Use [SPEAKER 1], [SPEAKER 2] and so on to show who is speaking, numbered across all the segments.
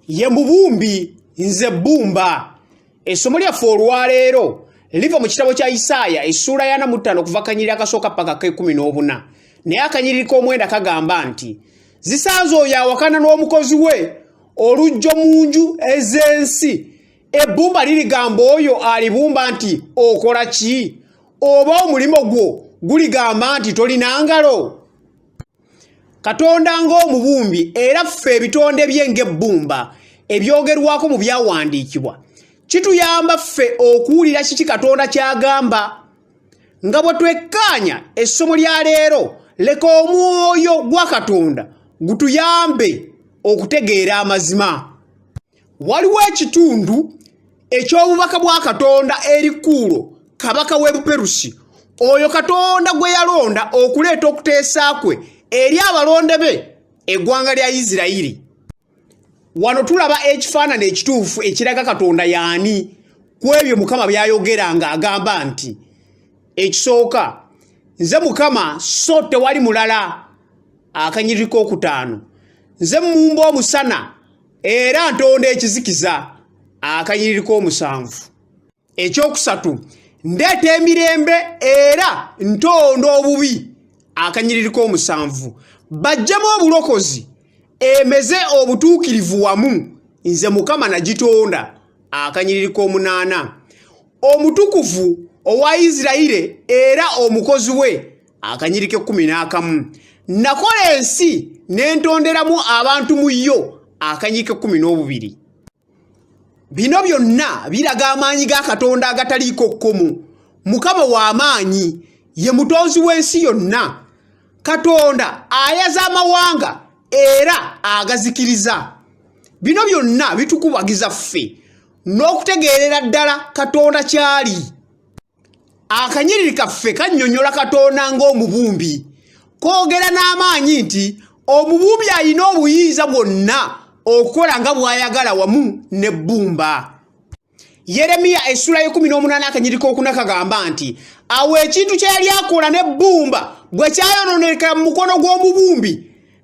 [SPEAKER 1] ye mubumbi nze bbumba. Essomo lyaffe olwaleero liva mu kitabo kya Isaaya essula ya 45 kuva kanyiriri akasooka paka ke-14 naye akanyiriri k'omwenda kagamba nti zisanze oyo awakana n'omukozi we olujjo mu nju ez'ensi. Ebbumba lirigamba oyo alibumba nti okola ki? Oba omulimo gwo guligamba nti tolina ngalo? Katonda ng'omubumbi era ffe ebitonde bye ng'ebbumba ebyogerwako mu byawandiikibwa kituyamba ffe okuwulira kiki Katonda kyagamba. Nga bwe twekkaanya essomo lya leero, leka omwoyo gwa Katonda gutuyambe okutegeera amazima. Waliwo ekitundu eky'obubaka bwa Katonda eri Kuulo kabaka w'e Buperusi, oyo Katonda gwe yalonda okuleeta okuteesa kwe eri abalonde be eggwanga lya Isirayiri. Wano tulaba ekifaananyi ekituufu ekiraga Katonda y'ani ku ebyo Mukama by'ayogera ng'agamba nti ekisooka, nze Mukama so tewali mulala. Akanyiriri k'okutaano, nze mmumba omusana era ntonda ekizikiza. Akanyiriri k'omusanvu. Ekyokusatu, ndeeta emirembe era ntonda obubi. Akanyiriri k'omusanvu, bajjemu obulokozi emeze obutuukirivu wamu, nze Mukama nagitonda. Akanyiriri k'omunaana, omutukuvu owa Isirayiri era omukozi we. Akanyiriri ke-11, nakola ensi n'entonderamu abantu mu yo. Akanyiriri ke-12. Bino byonna biraga amaanyi ga Katonda agataliiko kkomo. Mukama w'amaanyi, ye mutonzi w'ensi yonna. Katonda ayaza amawanga era agazikiriza. Bino byonna bitukubagiza ffe n'okutegeerera ddala Katonda kyali. Akanyiriri kaffe kannyonnyola Katonda ng'omubumbi, koogera n'amaanyi nti omubumbi alina obuyinza bwonna okukola nga bw'ayagala wamu n'ebbumba. Yeremiya essula ye-18 akanyiriri k'okuna kagamba nti awo ekintu kye yali akola n'ebbumba bwe kyayononekera mu mukono gw'omubumbi,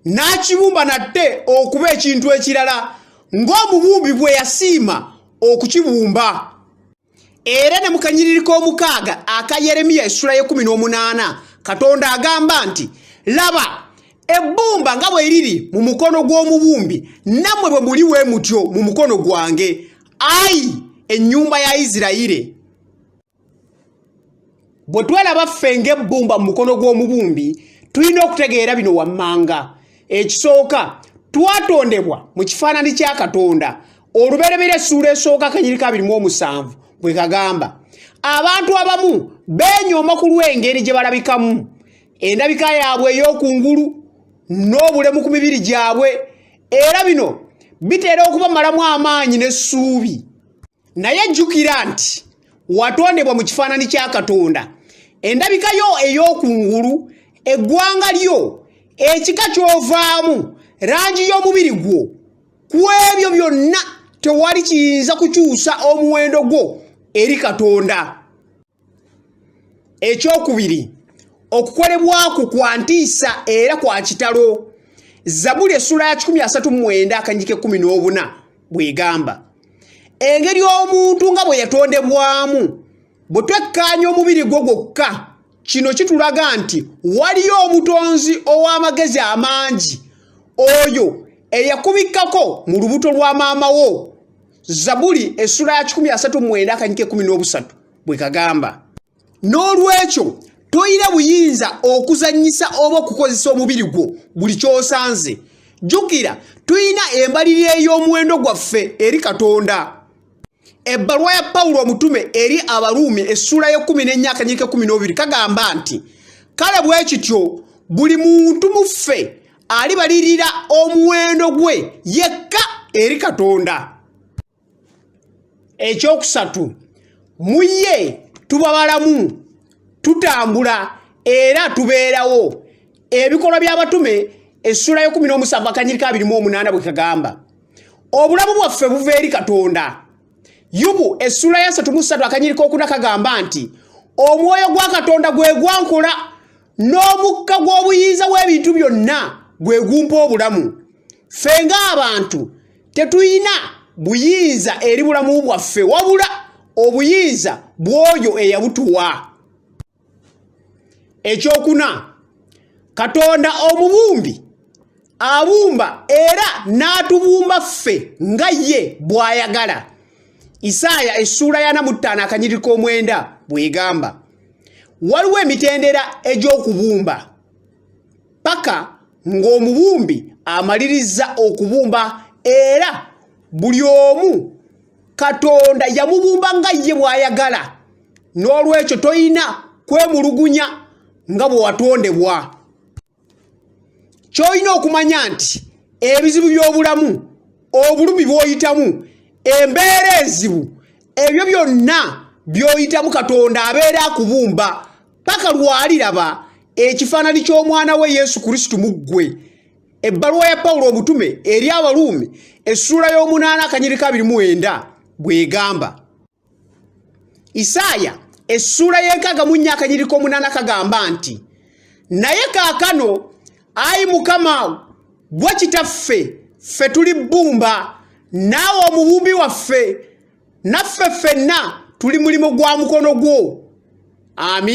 [SPEAKER 1] n'akibumba nate okuba ekintu ekirala ng'omubumbi bwe yasiima okukibumba. Era ne mu kanyiriri k'omukaaga aka Yeremiya essula ye-18 Katonda agamba nti laba, ebbumba nga bwe liri mu mukono gw'omubumbi, nammwe bwe muli bwe mutyo mu mukono gwange, ayi ennyumba ya Isirayiri. Bwe twalaba ffe ng'ebbumba mu mukono gw'omubumbi, tulina okutegeera bino wammanga. Ekisooka, twatondebwa mu kifaananyi kya Katonda. Olubereberye essula esooka akanyiriri ka 27 bwe kagamba abantu abamu beenyooma ku lw'engeri gye balabikamu, endabika yaabwe ey'okungulu n'obulemu ku mibiri gyabwe, era bino bitera okubamalamu amaanyi n'essuubi. Naye jjukira nti watondebwa mu kifaananyi kya Katonda. Endabika yo ey'okungulu, eggwanga lyo, ekika ky'ovaamu, langi y'omubiri gwo, ku ebyo byonna tewali kiyinza kukyusa omuwendo gwo eri Katonda. Ekyokubiri, okukolebwako kwa ntiisa era kwa kitalo. Zabuli essula ya 139 akanyiriri ke-14 bw'egamba engeri omuntu nga bwe yatondebwamu. Bwe twekkaanya omubiri gwo gwokka, kino kitulaga nti waliyo omutonzi ow'amagezi amangi, oyo eyakubikkako mu lubuto lwa maama wo. Zabuli essula ya 139 akanyiriri ke-13 bwe kagamba. N'olwekyo toyina buyinza okuzannyisa oba okukozesa omubiri gwo buli ky'osanze. Jjukira, tuyina embalirira ey'omuwendo gwaffe eri Katonda. Ebbaluwa ya Pawulo omutume eri Abaruumi essula ye-14 akanyiriri ke-12 kagamba nti kale bwe kityo buli muntu mu ffe alibalirira omuwendo gwe yekka eri Katonda. Ekyokusatu, mu ye tuba balamu, tutambula era tubeerawo. Ebikolwa by'Abatume essula ye-17 akanyiriri ka 28 bwe kagamba obulamu bwaffe buva eri Katonda. Yubu essula ya 33 akanyiriri k'okuna kagamba nti omwoyo gwa Katonda gwe gwankola, n'omukka gw'obuyinza bw'ebintu byonna gwe gumpa obulamu. Ffe ng'abantu Tetuyina buyinza eri bulamu bwaffe wabula obuyinza bw'oyo eyabutuwa. Ekyokuna, Katonda omubumbi abumba era n'atubumba ffe nga ye bw'ayagala. Isaaya essula ya 45:9 bw'egamba. Waliwo emitendera egy'okubumba paka ng'omubumbi amaliriza okubumba era buli omu Katonda yamubumba nga ye bw'ayagala. N'olwekyo toyina kwemulugunya nga bwe watondebwa. Ky'olina okumanya nti ebizibu by'obulamu, obulumi bw'oyitamu, embeera enzibu, ebyo byonna by'oyitamu Katonda abeera akubumba paka lw'aliraba ekifaananyi ky'omwana we Yesu Kristo mu ggwe. Ebbaluwa ya Pawulo omutume eri Abaruumi essula y'omunaana:2-9 bw'egamba. Isaaya essula y'e64:8 kagamba nti, naye kaakano ayi Mukama gwe kitaffe, ffe tuli bbumba, naawe omubumbi waffe, naffe ffenna tuli mulimo gwa mukono gwo. Amin.